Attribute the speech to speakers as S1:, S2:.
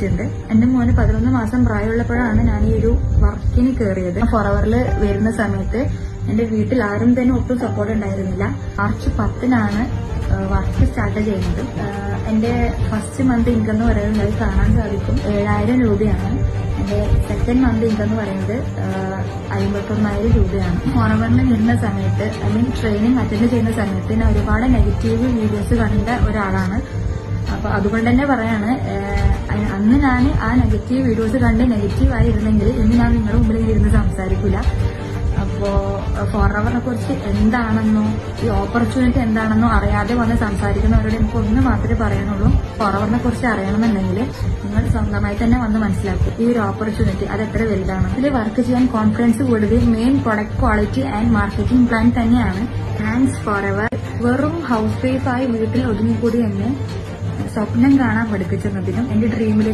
S1: എത്തിയിട്ടുണ്ട്. എന്റെ മോന് 11 മാസം പ്രായമുള്ളപ്പോഴാണ് ഞാൻ ഈ ഒരു വർക്കിന് കയറിയത്. ഫോറവറിൽ വരുന്ന സമയത്ത് എന്റെ വീട്ടിൽ ആരും തന്നെ ഒട്ടും സപ്പോർട്ട് ഉണ്ടായിരുന്നില്ല. മാർച്ച് 10-നാണ് വർക്ക് സ്റ്റാർട്ട് ചെയ്യുന്നത്. എന്റെ ഫസ്റ്റ് മന്ത് ഇൻകം എന്ന് പറയുന്നത് കാണാൻ സാധിക്കും 7000 രൂപയാണ്. എന്റെ സെക്കൻഡ് മന്ത് ഇൻകം എന്ന് പറയുന്നത് 51,000 രൂപയാണ്. ഫോറവറിൽ വരുന്ന സമയത്ത് ട്രെയിനിങ് അറ്റൻഡ് ചെയ്യുന്ന സമയത്ത് ഞാൻ ഒരുപാട് നെഗറ്റീവ് വീഡിയോസ് കണ്ട ഒരാളാണ്. അപ്പൊ അതുകൊണ്ട് തന്നെ പറയാണ്, അന്ന് ഞാൻ ആ നെഗറ്റീവ് വീഡിയോസ് കണ്ട് നെഗറ്റീവായി ഇരുന്നെങ്കിൽ ഇന്ന് ഞാൻ നിങ്ങളുടെ മുമ്പിൽ ഇരുന്ന് സംസാരിക്കില്ല. അപ്പോ ഫോറവറിനെ കുറിച്ച് എന്താണെന്നോ ഈ ഓപ്പർച്യൂണിറ്റി എന്താണെന്നോ അറിയാതെ വന്ന് സംസാരിക്കുന്നവരോട് എനിക്ക് ഒന്ന് മാത്രമേ പറയാനുള്ളൂ. ഫോറവറിനെ കുറിച്ച് അറിയണമെന്നുണ്ടെങ്കിൽ നിങ്ങൾ സ്വന്തമായി തന്നെ വന്ന് മനസ്സിലാക്കും ഈ ഒരു ഓപ്പർച്യൂണിറ്റി അത് എത്ര വലുതാണ്. ഇതിൽ വർക്ക് ചെയ്യാൻ കോൺഫിഡൻസ് കൂടുതൽ main product quality and marketing plan തന്നെയാണ്. Thanks forever. വെറും ഹൗസ് വൈഫായി വീട്ടിൽ ഒതുങ്ങിക്കൂടി എന്നെ സ്വപ്നം കാണാൻ പഠിപ്പിച്ചതിനും എന്റെ ഡ്രീമിലേക്ക്